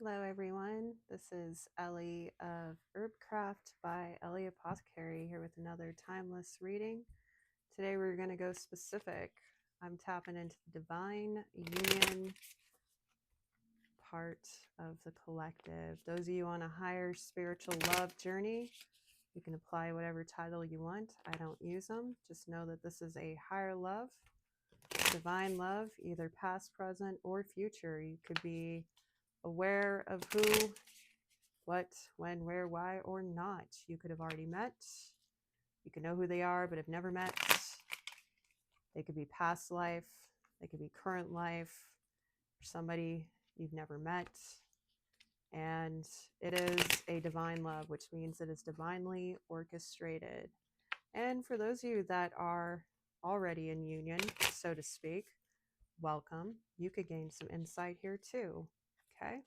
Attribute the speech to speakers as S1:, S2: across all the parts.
S1: Hello, everyone. This is Ellie of HERBCRAFT by Ellie Apothecary here with another timeless reading. Today we're going to go specific. I'm tapping into the divine union part of the collective. Those of you on a higher spiritual love journey, you can apply whatever title you want. I don't use them. Just know that this is a higher love, divine love, either past, present, or future. You could be aware of who, what, when, where, why, or not. You could have already met. You could know who they are, but have never met. They could be past life. They could be current life. For somebody you've never met. And it is a divine love, which means it is divinely orchestrated. And for those of you that are already in union, so to speak, welcome. You could gain some insight here too. Okay.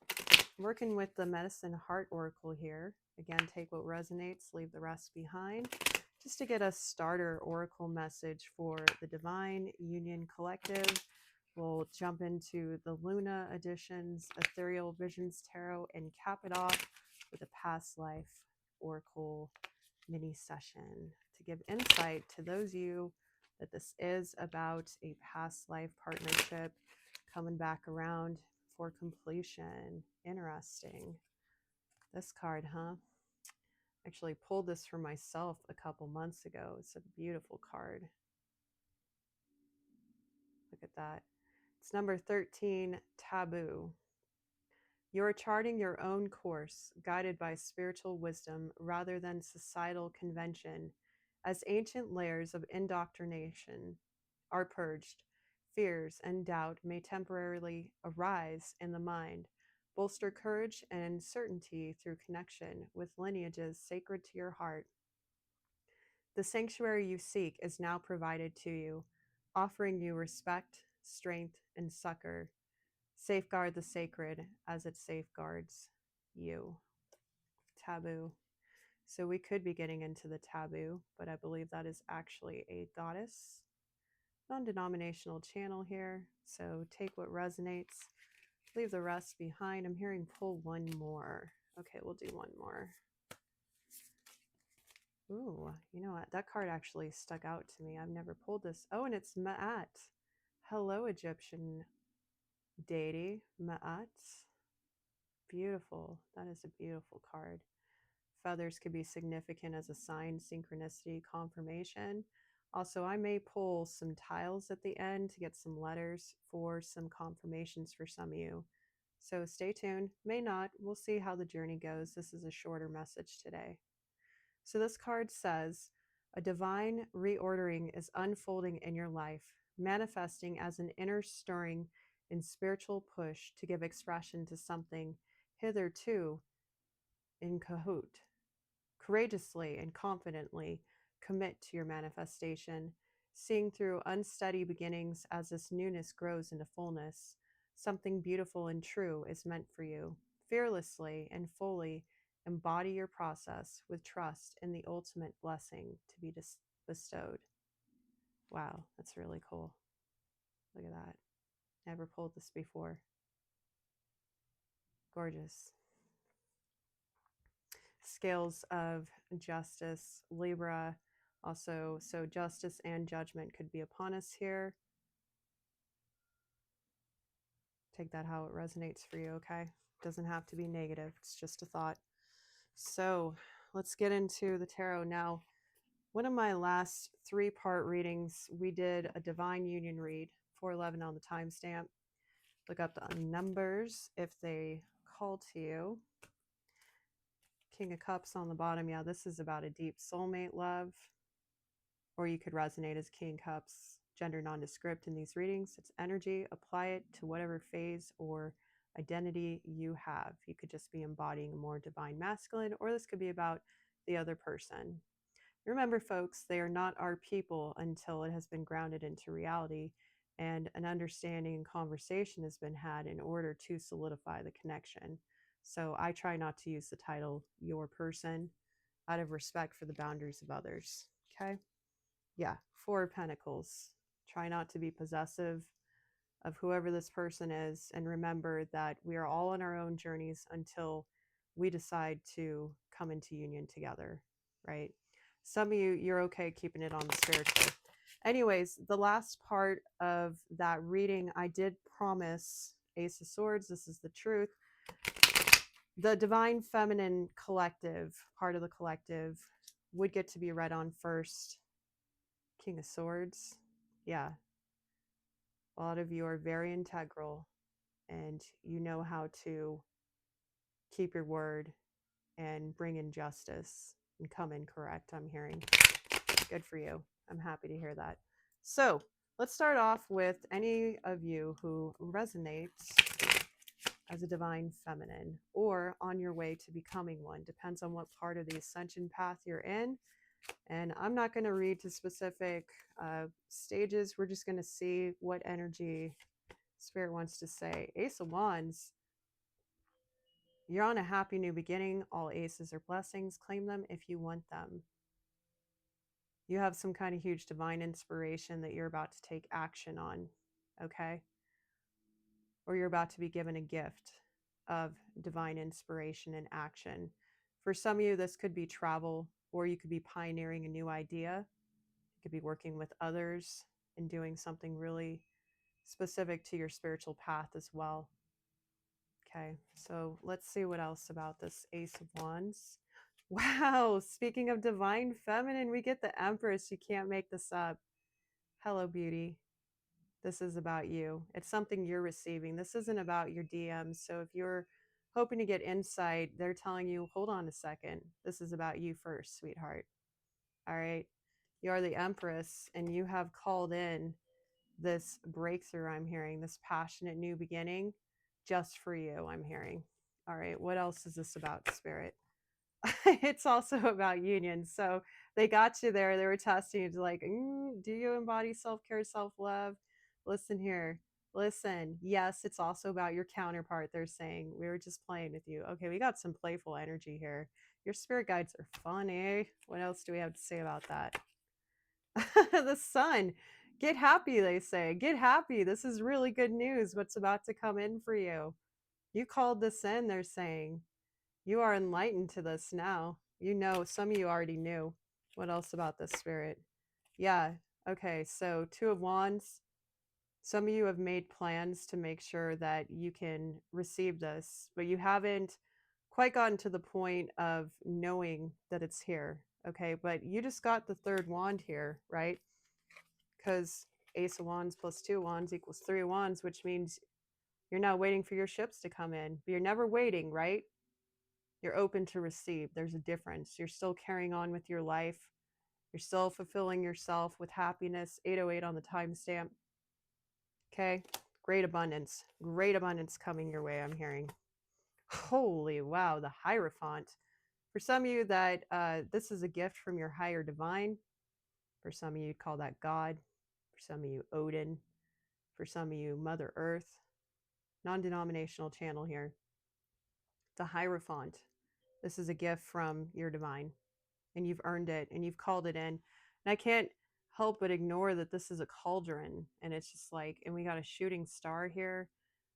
S1: Working with the Medicine Heart Oracle here. Again, take what resonates, leave the rest behind. Just to get a starter oracle message for the Divine Union Collective. We'll jump into the Luna Editions, Ethereal Visions Tarot, and cap it off with a past life oracle mini session to give insight to those of you that this is about a past life partnership coming back around for completion. Interesting. This card, huh? Actually pulled this for myself a couple months ago. It's a beautiful card. Look at that. It's number 13, Taboo. You're charting your own course, guided by spiritual wisdom rather than societal convention, as ancient layers of indoctrination are purged. Fears and doubt may temporarily arise in the mind. Bolster courage and certainty through connection with lineages sacred to your heart. The sanctuary you seek is now provided to you, offering you respect, strength, and succor. Safeguard the sacred as it safeguards you. Taboo. So we could be getting into the taboo, but I believe that is actually a goddess. Non-denominational channel here. So take what resonates, leave the rest behind. I'm hearing pull one more. Okay, we'll do one more. Ooh, you know what? That card actually stuck out to me. I've never pulled this. Oh, and it's Ma'at. Hello, Egyptian deity. Ma'at. Beautiful. That is a beautiful card. Feathers could be significant as a sign, synchronicity, confirmation. Also, I may pull some tiles at the end to get some letters for some confirmations for some of you. So stay tuned. May not. We'll see how the journey goes. This is a shorter message today. So this card says, a divine reordering is unfolding in your life, manifesting as an inner stirring and spiritual push to give expression to something hitherto in cahoot. Courageously and confidently commit to your manifestation, seeing through unsteady beginnings as this newness grows into fullness. Something beautiful and true is meant for you. Fearlessly and fully embody your process with trust in the ultimate blessing to be bestowed. Wow, that's really cool. Look at that. Never pulled this before. Gorgeous. Scales of justice, Libra. Also, so justice and judgment could be upon us here. Take that how it resonates for you, okay? Doesn't have to be negative. It's just a thought. So let's get into the tarot now. One of my last 3-part readings, we did a divine union read, 411 on the timestamp. Look up the numbers if they call to you. King of Cups on the bottom. Yeah, this is about a deep soulmate love. Or you could resonate as King Cups, gender nondescript in these readings. It's energy. Apply it to whatever phase or identity you have. You could just be embodying a more divine masculine, or this could be about the other person. Remember, folks, they are not our people until it has been grounded into reality and an understanding and conversation has been had in order to solidify the connection. So I try not to use the title your person out of respect for the boundaries of others. Okay? Yeah, 4 of Pentacles. Try not to be possessive. of whoever this person is. And remember that we are all on our own journeys until we decide to come into union together, right? Some of you, you're okay keeping it on the spiritual. Anyways, the last part of that reading, I did promise Ace of Swords, this is the truth. The Divine Feminine Collective, part of the collective, would get to be read on first. King of Swords. Yeah. A lot of you are very integral and you know how to keep your word and bring in justice and come in correct, I'm hearing. Good for you. I'm happy to hear that. So let's start off with any of you who resonates as a divine feminine or on your way to becoming one. Depends on what part of the ascension path you're in. And I'm not going to read to specific stages. We're just going to see what energy Spirit wants to say. Ace of Wands. You're on a happy new beginning. All aces are blessings. Claim them if you want them. You have some kind of huge divine inspiration that you're about to take action on, okay? Or you're about to be given a gift of divine inspiration and action. For some of you, this could be travel, or you could be pioneering a new idea. You could be working with others and doing something really specific to your spiritual path as well. Okay, so let's see what else about this Ace of Wands. Wow, speaking of divine feminine, we get the Empress. You can't make this up. Hello, beauty. This is about you. It's something you're receiving. This isn't about your DMs. So if you're hoping to get insight, they're telling you, hold on a second. This is about you first, sweetheart. All right. You are the Empress and you have called in this breakthrough, I'm hearing, this passionate new beginning just for you, I'm hearing. All right. What else is this about, Spirit? It's also about union. So they got you there. They were testing you to like, do you embody self-care, self-love? Listen here. Listen. Yes, it's also about your counterpart. They're saying we were just playing with you. Okay, we got some playful energy here. Your spirit guides are funny. What else do we have to say about that? The sun. Get happy, they say. Get happy. This is really good news. What's about to come in for you? You called this in, they're saying. You are enlightened to this now. You know, some of you already knew. What else about this, Spirit? Yeah. Okay. So, Two of Wands. Some of you have made plans to make sure that you can receive this, but you haven't quite gotten to the point of knowing that it's here. Okay. But you just got the third wand here, right? Because Ace of Wands plus 2 wands equals 3 wands, which means you're now waiting for your ships to come in. But you're never waiting, right? You're open to receive. There's a difference. You're still carrying on with your life. You're still fulfilling yourself with happiness. 808 on the timestamp. Okay. Great abundance. Great abundance coming your way, I'm hearing. Holy wow, the Hierophant. For some of you, that this is a gift from your higher divine. For some of you, you'd call that God. For some of you, Odin. For some of you, Mother Earth. Non-denominational channel here. The Hierophant. This is a gift from your divine. And you've earned it and you've called it in. And I can't help but ignore that this is a cauldron. And it's just like, and we got a shooting star here.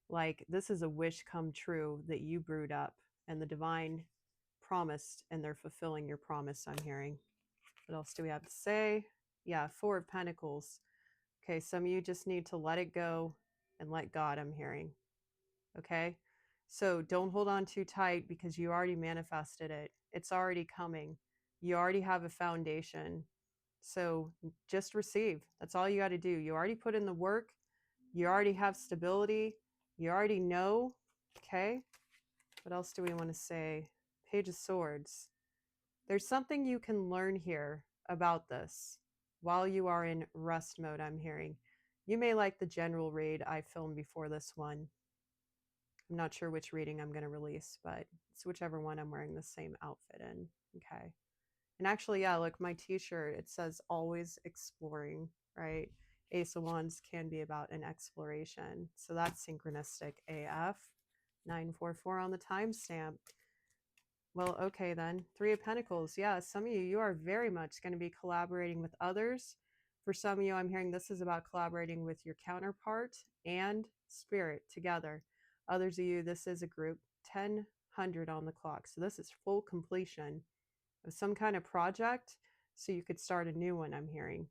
S1: Like, this is a wish come true that you brewed up. And the divine promised, and they're fulfilling your promise, I'm hearing. What else do we have to say? Yeah, 4 of Pentacles. Okay, some of you just need to let it go and let God, I'm hearing. Okay? So don't hold on too tight because you already manifested it. It's already coming. You already have a foundation. So just receive. That's all you got to do. You already put in the work. You already have stability. You already know. Okay? What else do we want to say? Page of Swords. There's something you can learn here about this while you are in rest mode, I'm hearing. You may like the general read I filmed before this one. I'm not sure which reading I'm going to release, but it's whichever one I'm wearing the same outfit in. Okay. And actually, yeah, look, my t-shirt, it says always exploring, right? Ace of Wands can be about an exploration. So that's synchronistic AF. 944 on the timestamp. Well, okay then. 3 of Pentacles. Yeah, some of you, you are very much going to be collaborating with others For some of you, I'm hearing this is about collaborating with your counterpart and spirit together. Others of you, this is a group, 1000 on the clock. So this is full completion of some kind of project so you could start a new one, I'm hearing.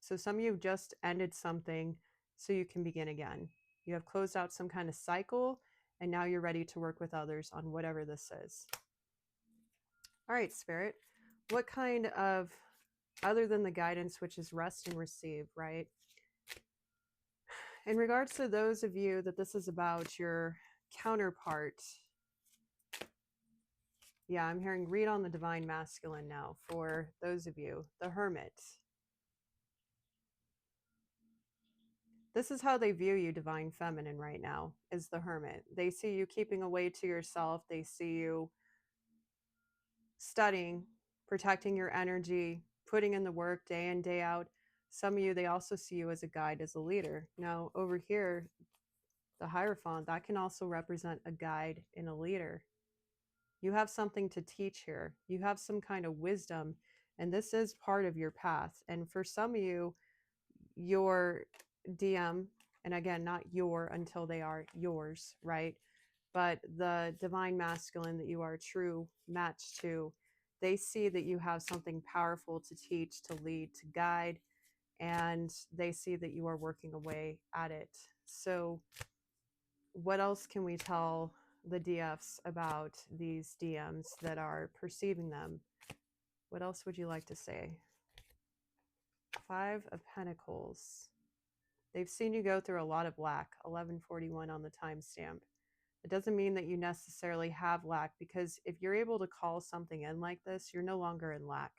S1: So some of you have just ended something so you can begin again. You have closed out some kind of cycle and now you're ready to work with others on whatever this is. All right, Spirit, what kind of, other than the guidance, which is rest and receive, right? In regards to those of you that this is about your counterpart, yeah, I'm hearing read on the divine masculine now for those of you, the Hermit. This is how they view you, divine feminine, right now, is the Hermit. They see you keeping away to yourself. They see you studying, protecting your energy, putting in the work day in, day out. Some of you, they also see you as a guide, as a leader. Now, over here, the Hierophant, that can also represent a guide and a leader. You have something to teach here. You have some kind of wisdom, and this is part of your path. And for some of you, your DM, and again, not your until they are yours, right? But the divine masculine that you are a true match to, they see that you have something powerful to teach, to lead, to guide, and they see that you are working away at it. So what else can we tell the DFs about these DMs that are perceiving them? What else would you like to say? 5 of Pentacles. They've seen you go through a lot of lack, 1141 on the timestamp. It doesn't mean that you necessarily have lack, because if you're able to call something in like this, you're no longer in lack.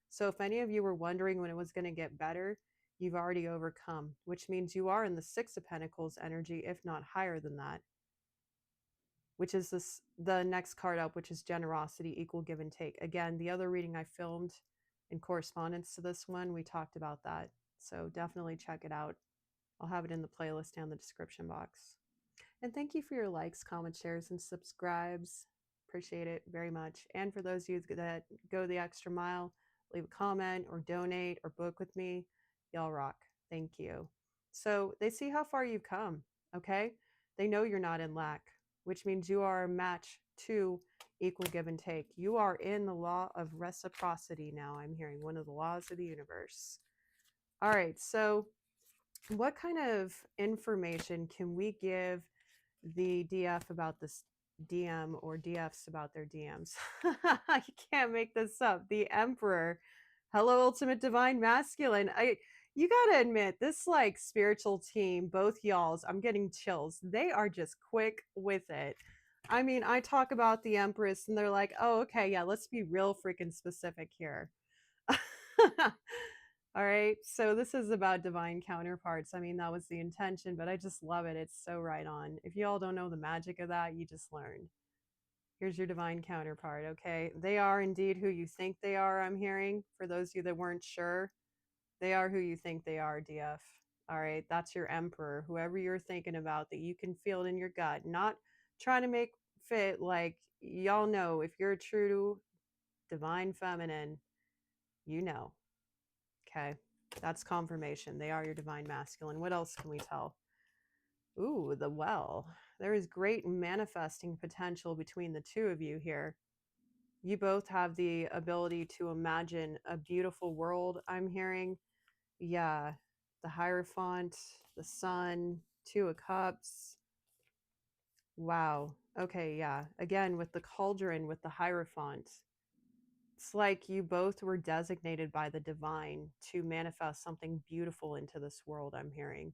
S1: So if any of you were wondering when it was going to get better, you've already overcome, which means you are in the 6 of Pentacles energy, if not higher than that, which is this, the next card up, which is generosity, equal give and take. Again, the other reading I filmed in correspondence to this one, we talked about that. So definitely check it out. I'll have it in the playlist and the description box. And thank you for your likes, comments, shares, and subscribes. Appreciate it very much. And for those of you that go the extra mile, leave a comment or donate or book with me, y'all rock. Thank you. So they see how far you've come, okay? They know you're not in lack, which means you are a match to equal give and take. You are in the law of reciprocity now. I'm hearing one of the laws of the universe. All right, so what kind of information can we give the DF about this DM, or DFs about their DMs? You can't make this up. The Emperor. Hello, Ultimate Divine Masculine. You gotta admit, this like spiritual team, both y'alls, I'm getting chills. They are just quick with it. I mean, I talk about the Empress and they're like, oh, okay, yeah, let's be real freaking specific here. All right, so this is about divine counterparts. I mean, that was the intention, but I just love it. It's so right on. If you all don't know the magic of that, you just learned. Here's your divine counterpart, okay? They are indeed who you think they are, I'm hearing. For those of you that weren't sure, they are who you think they are, DF. All right, that's your Emperor, whoever you're thinking about, that you can feel it in your gut. Not trying to make fit, like, y'all know, if you're a true divine feminine, you know. Okay, that's confirmation. They are your divine masculine. What else can we tell? Ooh, the Well. There is great manifesting potential between the two of you here. You both have the ability to imagine a beautiful world, I'm hearing. Yeah, the Hierophant, the Sun, 2 of Cups. Wow. Okay, yeah. Again, with the Cauldron, with the Hierophant. It's like you both were designated by the divine to manifest something beautiful into this world, I'm hearing.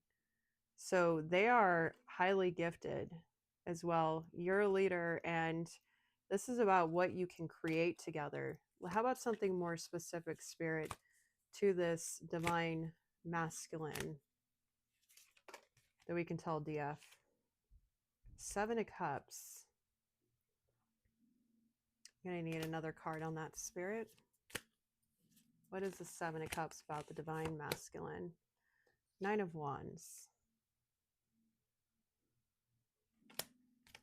S1: So they are highly gifted as well. You're a leader, and this is about what you can create together. How about something more specific, Spirit, to this divine masculine that we can tell DF? 7 of Cups. I'm going to need another card on that, Spirit. What is the 7 of Cups about the divine masculine? 9 of Wands.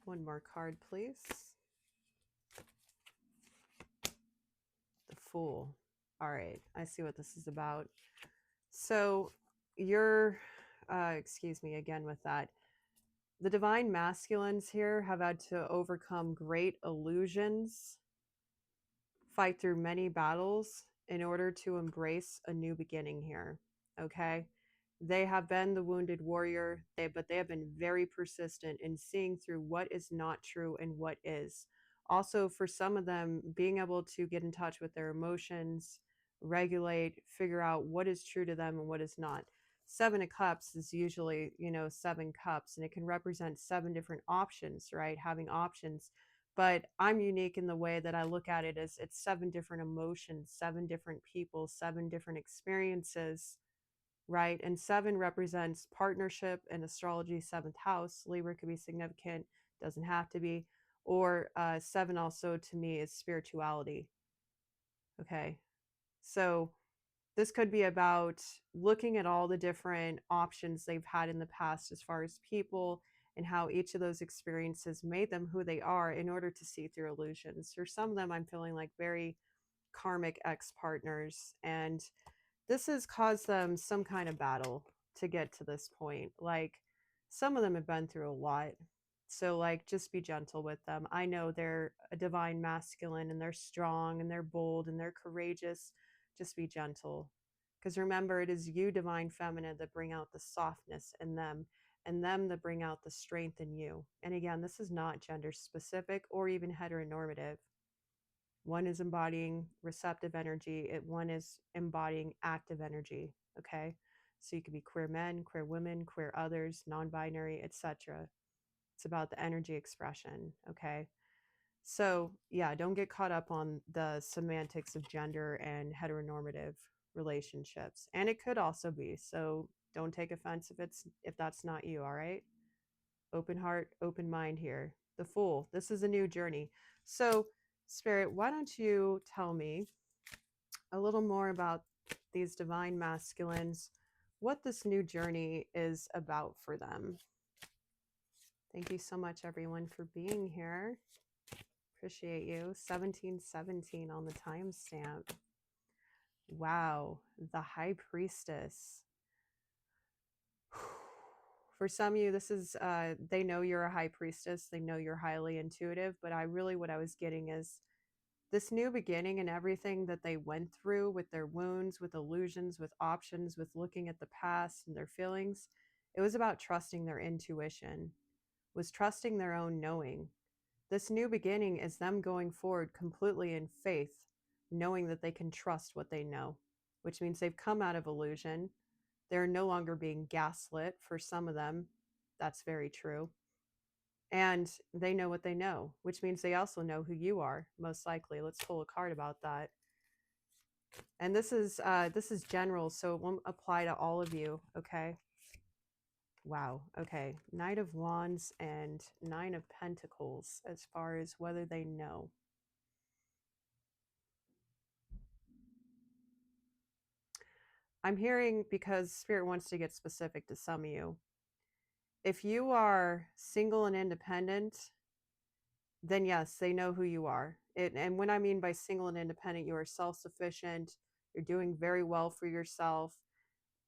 S1: One more card, please. The Fool. All right, I see what this is about. So you're, excuse me again with that. The divine masculines here have had to overcome great illusions, fight through many battles in order to embrace a new beginning here. Okay. They have been the wounded warrior, but they have been very persistent in seeing through what is not true and what is. Also, for some of them, being able to get in touch with their emotions, regulate, figure out what is true to them and what is not. Seven of Cups is usually, seven cups, and it can represent seven different options, right? Having options. But I'm unique in the way that I look at it as it's seven different emotions, seven different people, seven different experiences, right? And seven represents partnership in astrology, seventh house. Libra could be significant, doesn't have to be. Or seven also to me is spirituality. Okay. So this could be about looking at all the different options they've had in the past as far as people and how each of those experiences made them who they are in order to see through illusions. For some of them, I'm feeling like very karmic ex partners, and this has caused them some kind of battle to get to this point. Like some of them have been through a lot. So like just be gentle with them. I know they're a divine masculine and they're strong and they're bold and they're courageous. Just be gentle. Because remember, it is you, divine feminine, that bring out the softness in them and them that bring out the strength in you. And again, this is not gender specific or even heteronormative. One is embodying receptive energy, one is embodying active energy. Okay. So you could be queer men, queer women, queer others, non-binary, etc. It's about the energy expression. Okay. So yeah, don't get caught up on the semantics of gender and heteronormative relationships. And it could also be. So don't take offense if that's not you. All right. Open heart, open mind here. The Fool. This is a new journey. So, Spirit, why don't you tell me a little more about these divine masculines, what this new journey is about for them? Thank you so much, everyone, for being here. Appreciate you. 1717 on the timestamp. Wow, the High Priestess. For some of you, this is, they know you're a high priestess. They know you're highly intuitive. But what I was getting is this new beginning and everything that they went through with their wounds, with illusions, with options, with looking at the past and their feelings. It was about trusting their intuition, was trusting their own knowing. This new beginning is them going forward completely in faith, knowing that they can trust what they know, which means they've come out of illusion. They're no longer being gaslit. For some of them, that's very true. And they know what they know, which means they also know who you are, most likely. Let's pull a card about that. And this is general, so it won't apply to all of you, okay? Wow, okay. Knight of Wands and Nine of Pentacles as far as whether they know. I'm hearing, because Spirit wants to get specific to some of you, if you are single and independent, then yes, they know who you are. And when I mean by single and independent, you are self-sufficient, you're doing very well for yourself,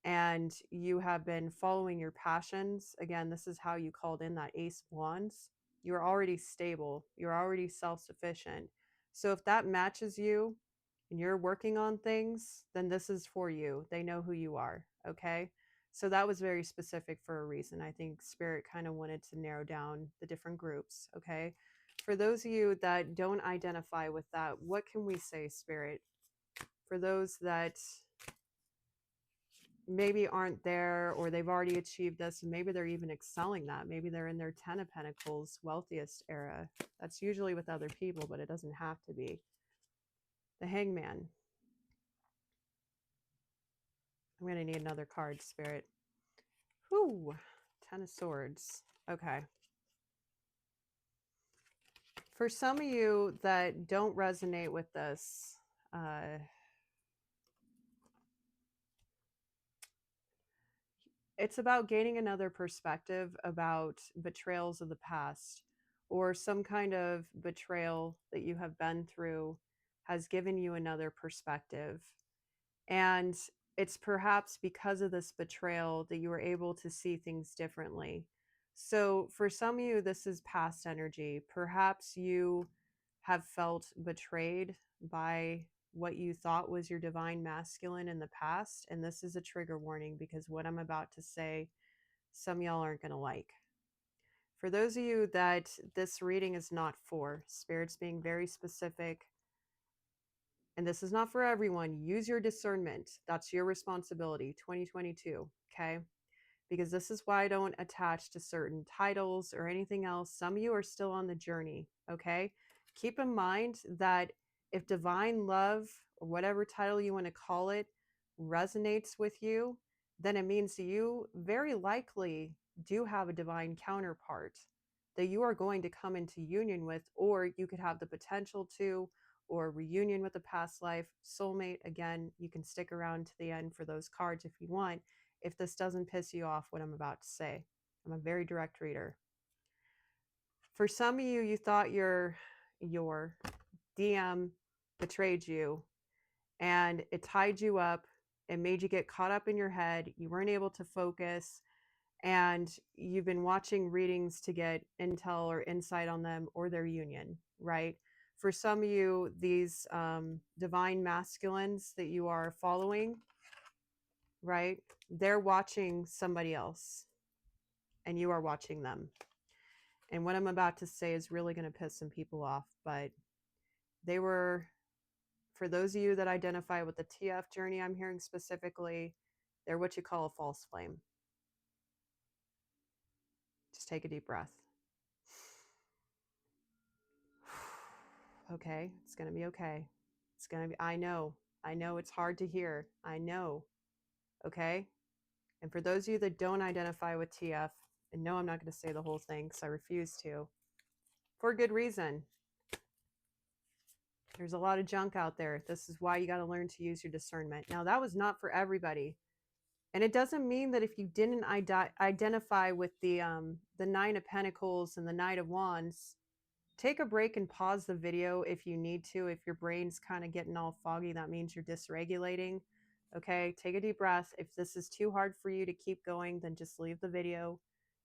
S1: and you have been following your passions. Again, this is how you called in that Ace of Wands. You're already stable, you're already self-sufficient. So if that matches you and you're working on things, then this is for you. They know who you are, okay? So that was very specific for a reason. I think Spirit kind of wanted to narrow down the different groups, okay? For those of you that don't identify with that, what can we say, Spirit? For those that maybe aren't there, or they've already achieved this, and maybe they're even excelling that. Maybe they're in their 10 of Pentacles wealthiest era. That's usually with other people, but it doesn't have to be. The Hangman. I'm going to need another card, Spirit. Whew. 10 of Swords. Okay. For some of you that don't resonate with this, it's about gaining another perspective about betrayals of the past, or some kind of betrayal that you have been through has given you another perspective. And it's perhaps because of this betrayal that you were able to see things differently. So for some of you, this is past energy. Perhaps you have felt betrayed by what you thought was your divine masculine in the past. And this is a trigger warning because what I'm about to say, some of y'all aren't going to like. For those of you that this reading is not for, Spirit's being very specific, and this is not for everyone. Use your discernment. That's your responsibility. 2022. Okay. Because this is why I don't attach to certain titles or anything else. Some of you are still on the journey. Okay. Keep in mind that if divine love or whatever title you want to call it resonates with you, then it means that you very likely do have a divine counterpart that you are going to come into union with, or you could have the potential to, or reunion with a past life, soulmate. Again, you can stick around to the end for those cards if you want, if this doesn't piss you off what I'm about to say. I'm a very direct reader. For some of you, you thought your DM betrayed you and it tied you up. It made you get caught up in your head. You weren't able to focus, and you've been watching readings to get intel or insight on them or their union, right? For some of you, these divine masculines that you are following, right? They're watching somebody else and you are watching them. And what I'm about to say is really going to piss some people off, but they were, for those of you that identify with the TF journey I'm hearing specifically, they're what you call a false flame. Just take a deep breath. Okay, it's going to be okay. It's going to be, I know it's hard to hear. I know. Okay. And for those of you that don't identify with TF, and no, I'm not going to say the whole thing because I refuse to, for good reason. There's a lot of junk out there. This is why you got to learn to use your discernment. Now, that was not for everybody. And it doesn't mean that if you didn't identify with the Nine of Pentacles and the Knight of Wands, take a break and pause the video if you need to. If your brain's kind of getting all foggy, that means you're dysregulating. Okay, take a deep breath. If this is too hard for you to keep going, then just leave the video.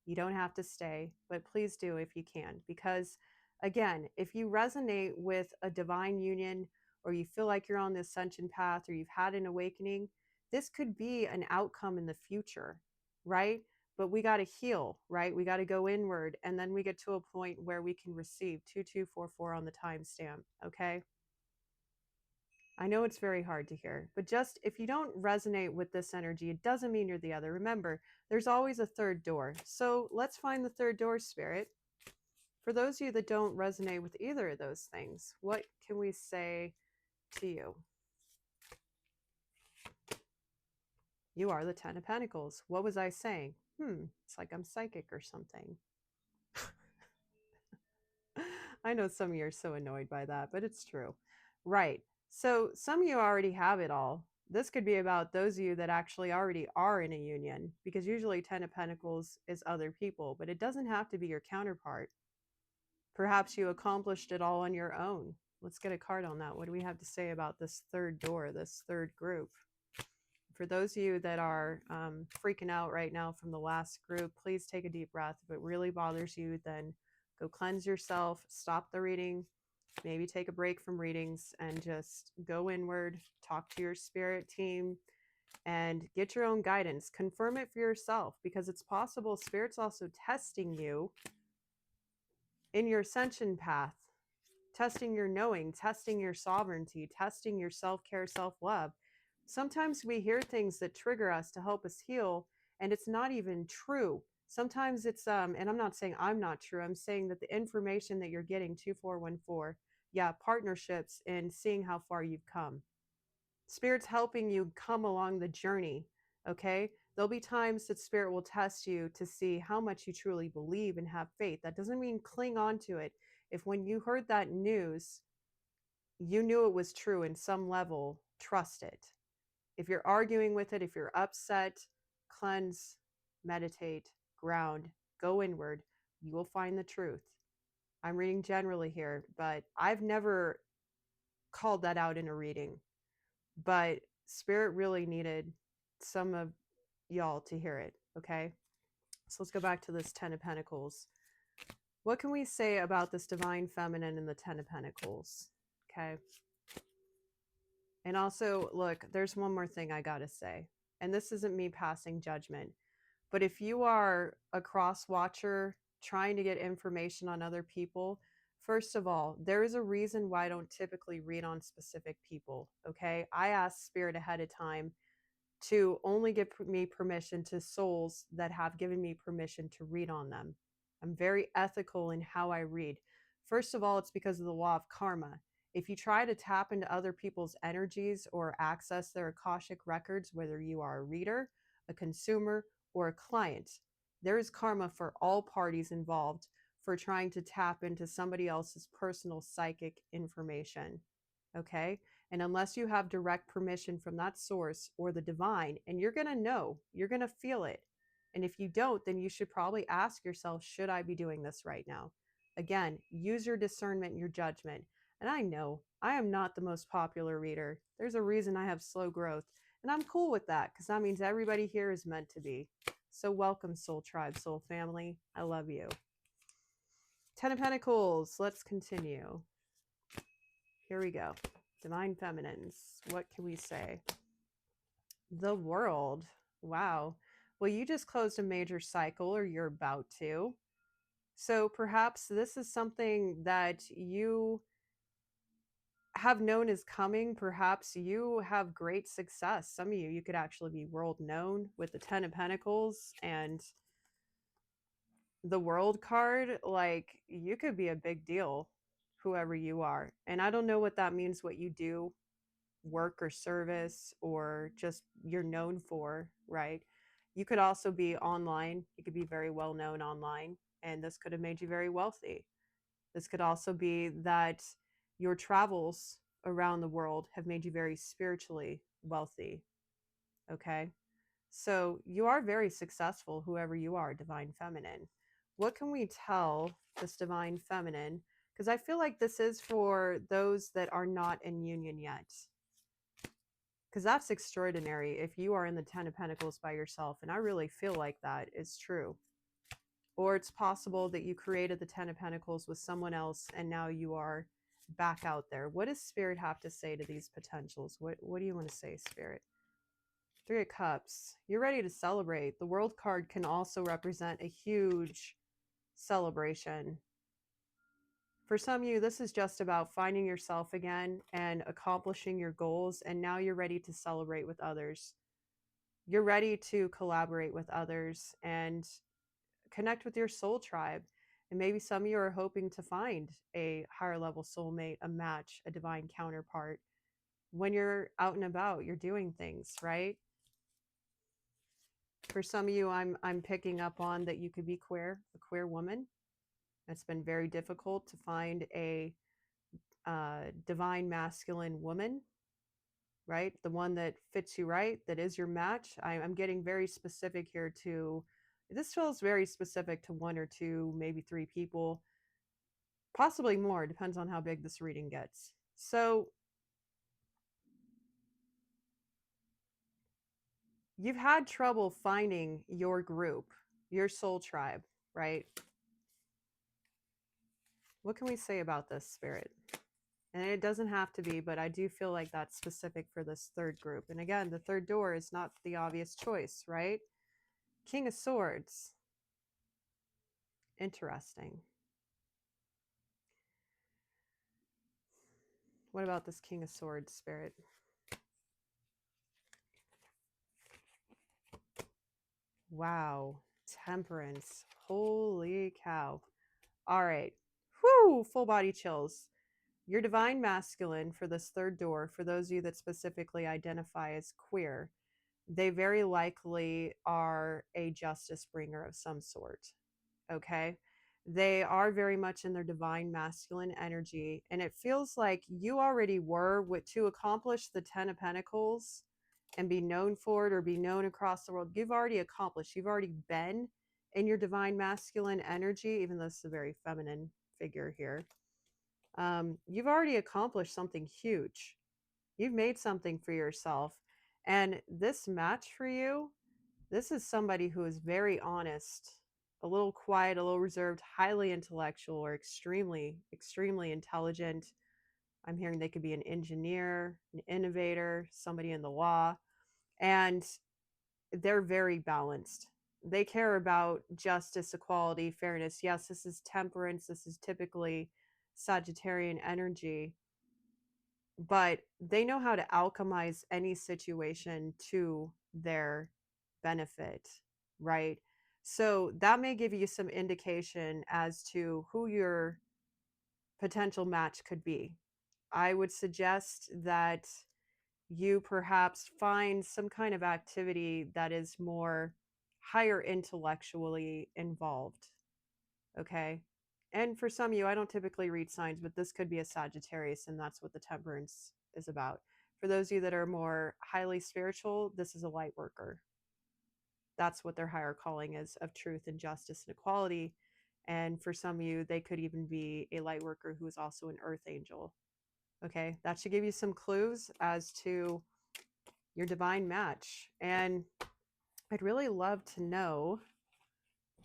S1: You don't have to stay, but please do if you can. Because again, if you resonate with a divine union, or you feel like you're on the ascension path, or you've had an awakening, this could be an outcome in the future, right? But we got to heal, right? We got to go inward, and then we get to a point where we can receive 2244 on the timestamp. Okay. I know it's very hard to hear, but just if you don't resonate with this energy, it doesn't mean you're the other. Remember, there's always a third door. So let's find the third door, Spirit. For those of you that don't resonate with either of those things, what can we say to you? You are the Ten of Pentacles. What was I saying? It's like I'm psychic or something. I know some of you are so annoyed by that, but it's true. Right. So some of you already have it all. This could be about those of you that actually already are in a union, because usually Ten of Pentacles is other people, but it doesn't have to be your counterpart. Perhaps you accomplished it all on your own. Let's get a card on that. What do we have to say about this third door, this third group? For those of you that are freaking out right now from the last group, please take a deep breath. If it really bothers you, then go cleanse yourself, stop the reading, maybe take a break from readings and just go inward, talk to your spirit team, and get your own guidance. Confirm it for yourself, because it's possible Spirit's also testing you in your ascension path, testing your knowing, testing your sovereignty, testing your self-care, self-love. Sometimes we hear things that trigger us to help us heal, and it's not even true. Sometimes it's, and I'm not saying I'm not true, I'm saying that the information that you're getting, 2414, yeah, partnerships and seeing how far you've come. Spirit's helping you come along the journey, okay? There'll be times that Spirit will test you to see how much you truly believe and have faith. That doesn't mean cling on to it. If when you heard that news, you knew it was true in some level, trust it. If you're arguing with it, if you're upset, cleanse, meditate, ground, go inward. You will find the truth. I'm reading generally here, but I've never called that out in a reading. But Spirit really needed some of y'all to hear it, okay? So let's go back to this Ten of Pentacles. What can we say about this Divine Feminine and the Ten of Pentacles? Okay. And also, look, there's one more thing I gotta say. And this isn't me passing judgment. But if you are a cross watcher trying to get information on other people, first of all, there is a reason why I don't typically read on specific people, okay? I ask Spirit ahead of time to only give me permission to souls that have given me permission to read on them. I'm very ethical in how I read. First of all, it's because of the law of karma. If you try to tap into other people's energies or access their Akashic records, whether you are a reader, a consumer, or a client, there is karma for all parties involved for trying to tap into somebody else's personal psychic information. Okay? And unless you have direct permission from that source or the divine, and you're going to know, you're going to feel it. And if you don't, then you should probably ask yourself, should I be doing this right now? Again, use your discernment and your judgment. And I know I am not the most popular reader. There's a reason I have slow growth. And I'm cool with that because that means everybody here is meant to be. So welcome, Soul Tribe, Soul Family. I love you. Ten of Pentacles. Let's continue. Here we go. Divine Feminines. What can we say? The World. Wow. Well, you just closed a major cycle, or you're about to. So perhaps this is something that you have known is coming. Perhaps you have great success. Some of you could actually be world known with the Ten of Pentacles and the World card. Like, you could be a big deal, whoever you are. And I don't know what that means, what you do, work or service, or just you're known for, right? You could also be online. You could be very well known online, and this could have made you very wealthy. This could also be that your travels around the world have made you very spiritually wealthy. Okay? So you are very successful, whoever you are, Divine Feminine. What can we tell this Divine Feminine? Because I feel like this is for those that are not in union yet. Because that's extraordinary if you are in the Ten of Pentacles by yourself. And I really feel like that is true. Or it's possible that you created the Ten of Pentacles with someone else and now you are back out there. What does Spirit have to say to these potentials? What do you want to say, Spirit? Three of Cups. You're ready to celebrate. The World card can also represent a huge celebration. For some of you, this is just about finding yourself again and accomplishing your goals. And now you're ready to celebrate with others. You're ready to collaborate with others and connect with your soul tribe. And maybe some of you are hoping to find a higher level soulmate, a match, a divine counterpart. When you're out and about, you're doing things, right? For some of you, I'm picking up on that you could be queer, a queer woman. It's been very difficult to find a divine masculine woman, right? The one that fits you right, that is your match. I'm getting very specific here to, this feels very specific to one or two, maybe three people, possibly more, depends on how big this reading gets. So you've had trouble finding your group, your soul tribe, right? What can we say about this, Spirit? And it doesn't have to be, but I do feel like that's specific for this third group. And again, the third door is not the obvious choice, right? King of Swords. Interesting. What about this King of Swords, Spirit? Wow. Temperance. Holy cow. All right. Whoo! Full body chills. Your divine masculine for this third door, for those of you that specifically identify as queer, they very likely are a justice bringer of some sort. Okay? They are very much in their divine masculine energy. And it feels like you already were, to accomplish the Ten of Pentacles and be known for it or be known across the world. You've already accomplished. You've already been in your divine masculine energy, even though it's a very feminine figure here. You've already accomplished something huge. You've made something for yourself. And this match for you, this is somebody who is very honest, a little quiet, a little reserved, highly intellectual, or extremely, extremely intelligent. I'm hearing they could be an engineer, an innovator, somebody in the law, and they're very balanced. They care about justice, equality, fairness. Yes, this is temperance. This is typically Sagittarian energy, but they know how to alchemize any situation to their benefit, right? So that may give you some indication as to who your potential match could be. I would suggest that you perhaps find some kind of activity that is more higher intellectually involved. Okay. And for some of you, I don't typically read signs, but this could be a Sagittarius, and that's what the temperance is about. For those of you that are more highly spiritual, this is a light worker. That's what their higher calling is, of truth and justice and equality. And for some of you, they could even be a light worker who is also an earth angel. Okay. That should give you some clues as to your divine match. And I'd really love to know,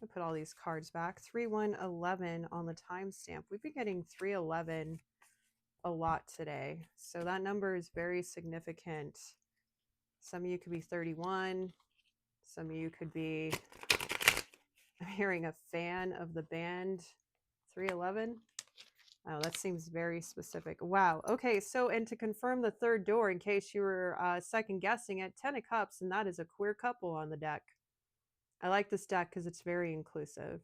S1: I put all these cards back, 3111 on the timestamp. We've been getting 311 a lot today. So that number is very significant. Some of you could be 31. Some of you could be, I'm hearing a fan of the band 311. Oh, that seems very specific. Wow. Okay. So, and to confirm the third door, in case you were second guessing it, 10 of Cups, and that is a queer couple on the deck. I like this deck because it's very inclusive.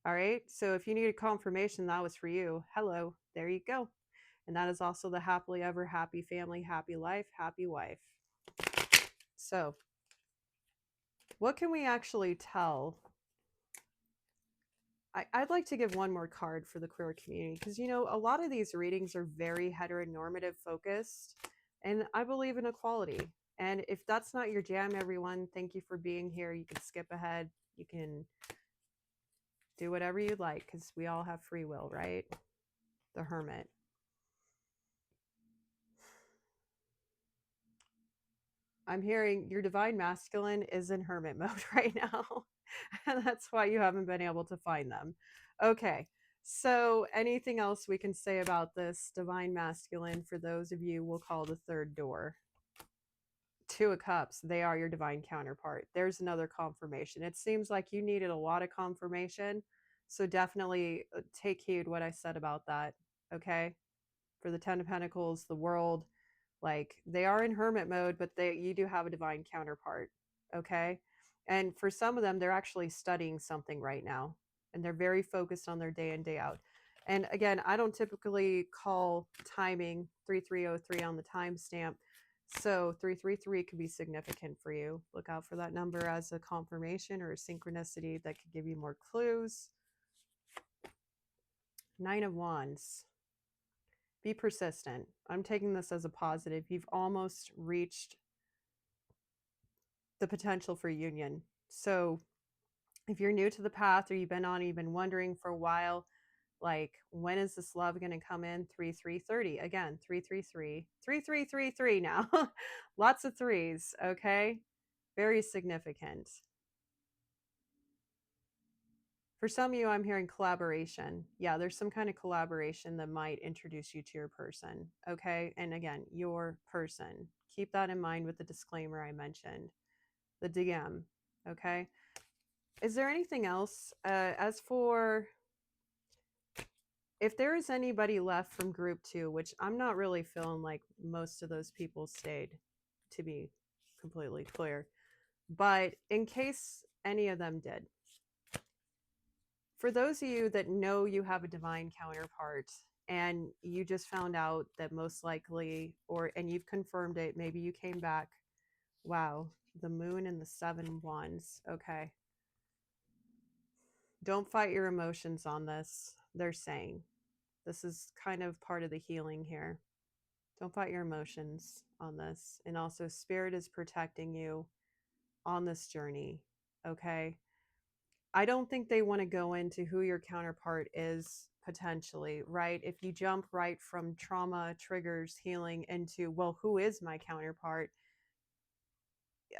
S1: All right. So if you needed confirmation that was for you, hello, there you go. And that is also the happily ever happy family, happy life, happy wife. So what can we actually tell? I'd like to give one more card for the queer community because, you know, a lot of these readings are very heteronormative focused, and I believe in equality. And if that's not your jam, everyone, thank you for being here. You can skip ahead. You can do whatever you'd like because we all have free will, right? The Hermit. I'm hearing your divine masculine is in hermit mode right now. And that's why you haven't been able to find them. Okay. So anything else we can say about this divine masculine for those of you we'll call the third door? Two of Cups, they are your divine counterpart. There's another confirmation. It seems like you needed a lot of confirmation. So definitely take heed what I said about that. Okay. For the 10 of Pentacles, the world, like they are in hermit mode, but you do have a divine counterpart. Okay. And for some of them, they're actually studying something right now, and they're very focused on their day in, day out. And again, I don't typically call timing 3303 on the timestamp. So 333 could be significant for you. Look out for that number as a confirmation or a synchronicity that could give you more clues. 9 of Wands. Be persistent. I'm taking this as a positive. You've almost reached the potential for union. So if you're new to the path or you've been on, you've been wondering for a while, like, when is this love going to come in? 3330. Again, 333. 3333 now. Lots of threes, okay? Very significant. For some of you, I'm hearing collaboration. Yeah, there's some kind of collaboration that might introduce you to your person, okay? And again, your person. Keep that in mind with the disclaimer I mentioned. The DM, okay? Is there anything else? As for if there is anybody left from group 2, which I'm not really feeling like most of those people stayed, to be completely clear, but in case any of them did, for those of you that know you have a divine counterpart and you just found out that most likely, and you've confirmed it, maybe you came back, wow, the moon and the 7 wands, okay. Don't fight your emotions on this, they're saying. This is kind of part of the healing here. Don't fight your emotions on this. And also, Spirit is protecting you on this journey, okay? I don't think they want to go into who your counterpart is potentially, right? If you jump right from trauma, triggers, healing into, well, who is my counterpart?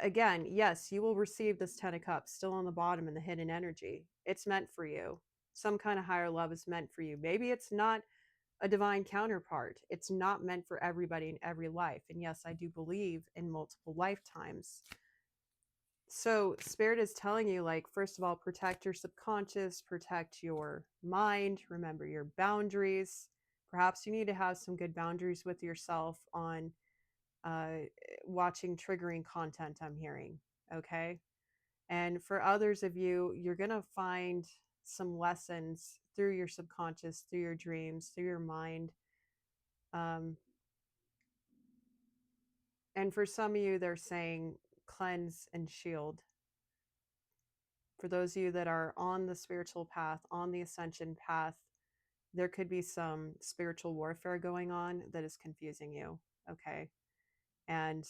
S1: again, yes, you will receive this 10 of cups still on the bottom in the hidden energy. It's meant for you. Some kind of higher love is meant for you. Maybe it's not a divine counterpart. It's not meant for everybody in every life. And yes, I do believe in multiple lifetimes. So spirit is telling you, like, first of all, protect your subconscious, protect your mind, remember your boundaries. Perhaps you need to have some good boundaries with yourself on watching triggering content, I'm hearing. Okay. And for others of you, you're going to find some lessons through your subconscious, through your dreams, through your mind. And for some of you, they're saying cleanse and shield. For those of you that are on the spiritual path, on the ascension path, there could be some spiritual warfare going on that is confusing you. Okay. And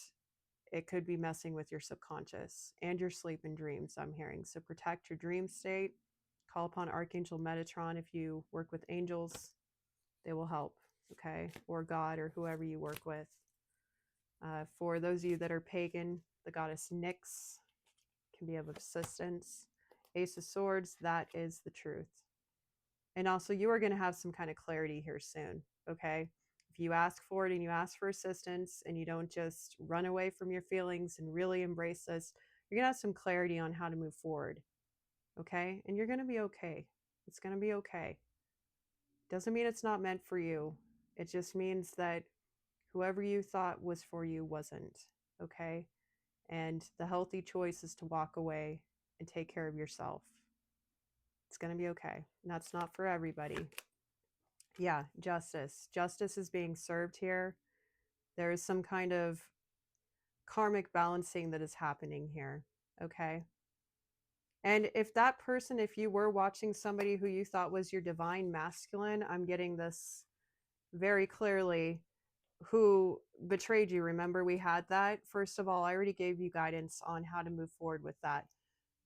S1: it could be messing with your subconscious and your sleep and dreams, I'm hearing. So protect your dream state. Call upon Archangel Metatron. If you work with angels, they will help. Okay. Or God, or whoever you work with. For those of you that are pagan, the goddess Nyx can be of assistance. Ace of Swords, that is the truth. And also, you are going to have some kind of clarity here soon, okay? If you ask for it and you ask for assistance and you don't just run away from your feelings and really embrace this, you're going to have some clarity on how to move forward, okay? And you're going to be okay. It's going to be okay. Doesn't mean it's not meant for you. It just means that whoever you thought was for you wasn't, okay? And the healthy choice is to walk away and take care of yourself. It's going to be okay. And that's not for everybody. Yeah, justice. Justice is being served here. There is some kind of karmic balancing that is happening here. Okay. And if that person, if you were watching somebody who you thought was your divine masculine, I'm getting this very clearly, who betrayed you. Remember, we had that. First of all, I already gave you guidance on how to move forward with that.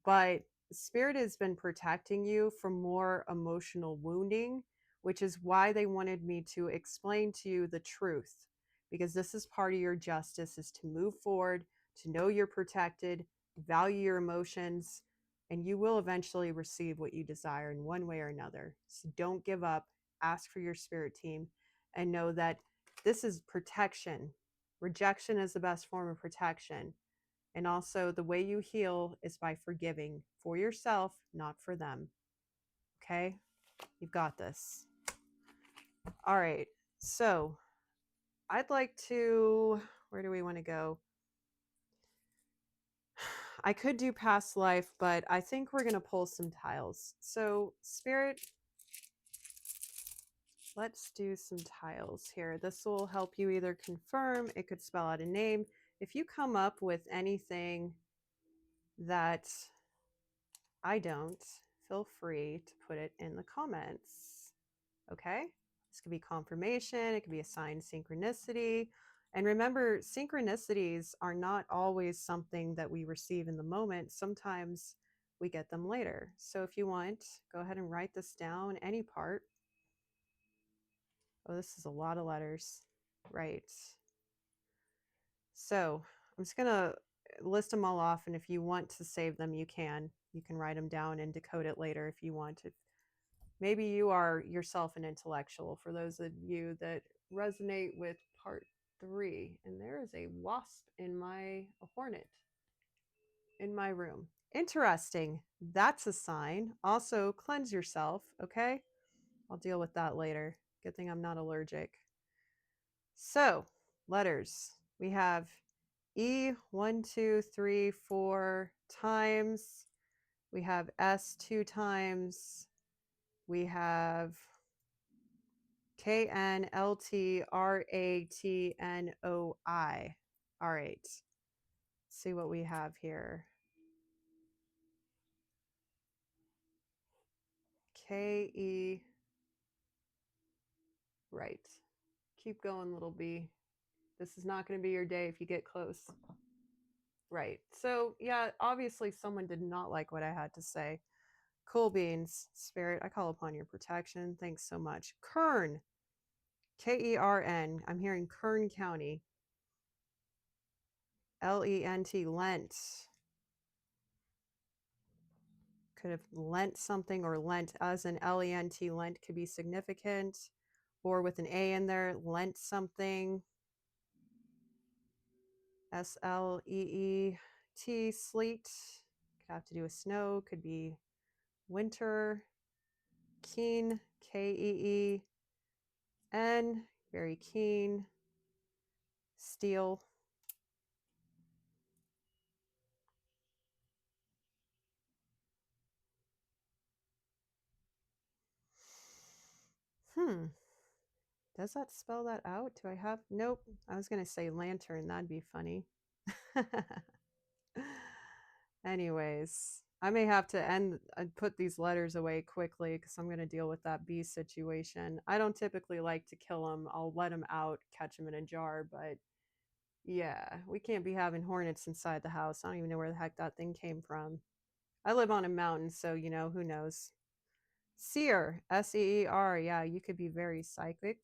S1: But Spirit has been protecting you from more emotional wounding, which is why they wanted me to explain to you the truth, because this is part of your justice, is to move forward, to know you're protected, value your emotions, and you will eventually receive what you desire in one way or another. So don't give up. Ask for your spirit team and know that this is protection. Rejection is the best form of protection. And also, the way you heal is by forgiving for yourself, not for them. Okay? You've got this. All right. So, I'd like to, where do we want to go? I could do past life, but I think we're going to pull some tiles. So, Spirit, let's do some tiles here. This will help you either confirm, it could spell out a name. If you come up with anything that I don't, feel free to put it in the comments. Okay? This could be confirmation, it could be a sign, synchronicity. And remember, synchronicities are not always something that we receive in the moment. Sometimes we get them later. So if you want, go ahead and write this down, any part. Oh, this is a lot of letters. Right. So I'm just going to list them all off. And if you want to save them, you can. You can write them down and decode it later if you want to. Maybe you are yourself an intellectual, for those of you that resonate with part 3. And there is a wasp in a hornet in my room. Interesting. That's a sign. Also, cleanse yourself, okay? I'll deal with that later. Good thing I'm not allergic. So, letters. We have E 1, 2, 3, 4 times. We have S 2 times. We have KNLTRATNOI. All right. Let's see what we have here. KE. Right. Keep going, little B. This is not going to be your day if you get close. Right. So, yeah, obviously someone did not like what I had to say. Cool beans, Spirit. I call upon your protection. Thanks so much. Kern. Kern. I'm hearing Kern County. L-E-N-T, lent. Could have lent something, or lent as an L-E-N-T, lent could be significant. Or with an A in there, lent something. S-L-E-E-T, sleet. Could have to do with snow, could be winter. Keen, K-E-E-N, very keen. Steel. Does that spell that out? Do I have? Nope. I was going to say lantern. That'd be funny. Anyways, I may have to end and put these letters away quickly because I'm going to deal with that bee situation. I don't typically like to kill them. I'll let them out, catch them in a jar, but yeah, we can't be having hornets inside the house. I don't even know where the heck that thing came from. I live on a mountain, so, you know, who knows. Seer, S-E-E-R. Yeah, you could be very psychic.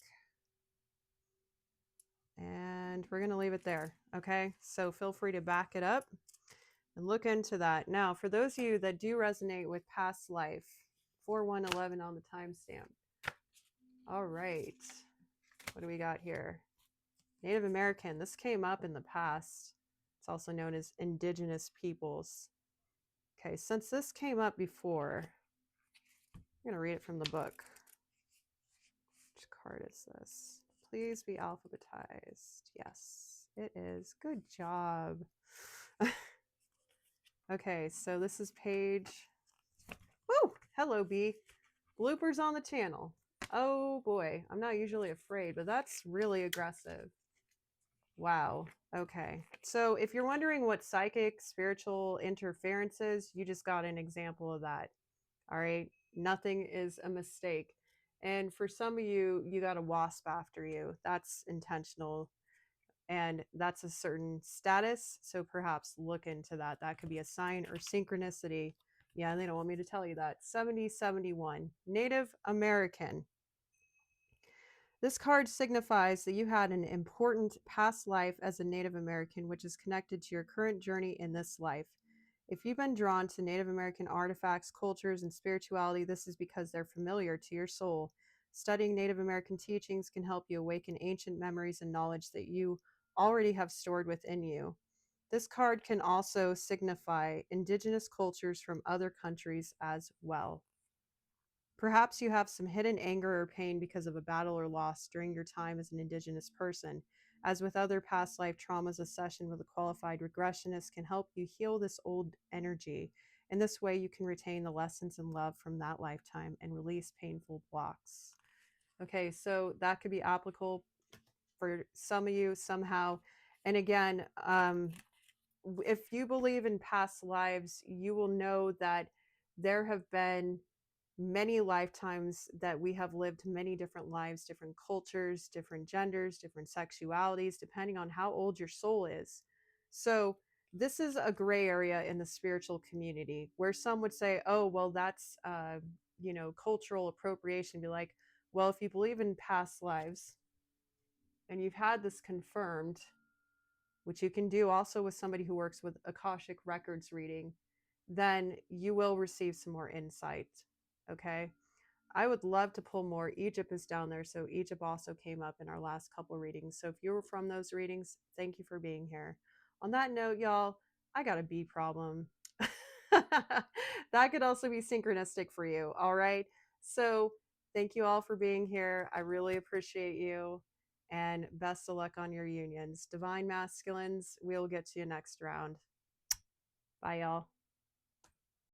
S1: And we're going to leave it there. Okay, so feel free to back it up and look into that. Now, for those of you that do resonate with past life, 4111 on the timestamp. All right, what do we got here? Native American. This came up in the past. It's also known as indigenous peoples. Okay, since this came up before, I'm going to read it from the book. Which card is this? Please be alphabetized. Yes, it is. Good job. Okay, so this is page... Woo! Hello, bee. Bloopers on the channel. Oh boy, I'm not usually afraid, but that's really aggressive. Wow. Okay. So if you're wondering what psychic spiritual interference is, you just got an example of that. All right. Nothing is a mistake. And for some of you, you got a wasp after you. That's intentional. And that's a certain status. So perhaps look into that. That could be a sign or synchronicity. Yeah, they don't want me to tell you that. 7071. Native American. This card signifies that you had an important past life as a Native American, which is connected to your current journey in this life. If you've been drawn to Native American artifacts, cultures, and spirituality, this is because they're familiar to your soul. Studying Native American teachings can help you awaken ancient memories and knowledge that you already have stored within you. This card can also signify indigenous cultures from other countries as well. Perhaps you have some hidden anger or pain because of a battle or loss during your time as an indigenous person. As with other past life traumas, a session with a qualified regressionist can help you heal this old energy. In this way, you can retain the lessons and love from that lifetime and release painful blocks. Okay, so that could be applicable for some of you somehow. And again, if you believe in past lives, you will know that there have been many lifetimes that we have lived many different lives, different cultures, different genders, different sexualities, depending on how old your soul is. So this is a gray area in the spiritual community where some would say, oh, well, that's, cultural appropriation. Be like, well, if you believe in past lives and you've had this confirmed, which you can do also with somebody who works with Akashic Records reading, then you will receive some more insight. Okay. I would love to pull more. Egypt is down there. So Egypt also came up in our last couple readings. So if you were from those readings, thank you for being here. On that note, y'all, I got a bee problem. That could also be synchronistic for you. All right. So thank you all for being here. I really appreciate you. And best of luck on your unions. Divine masculines, we'll get to you next round. Bye, y'all.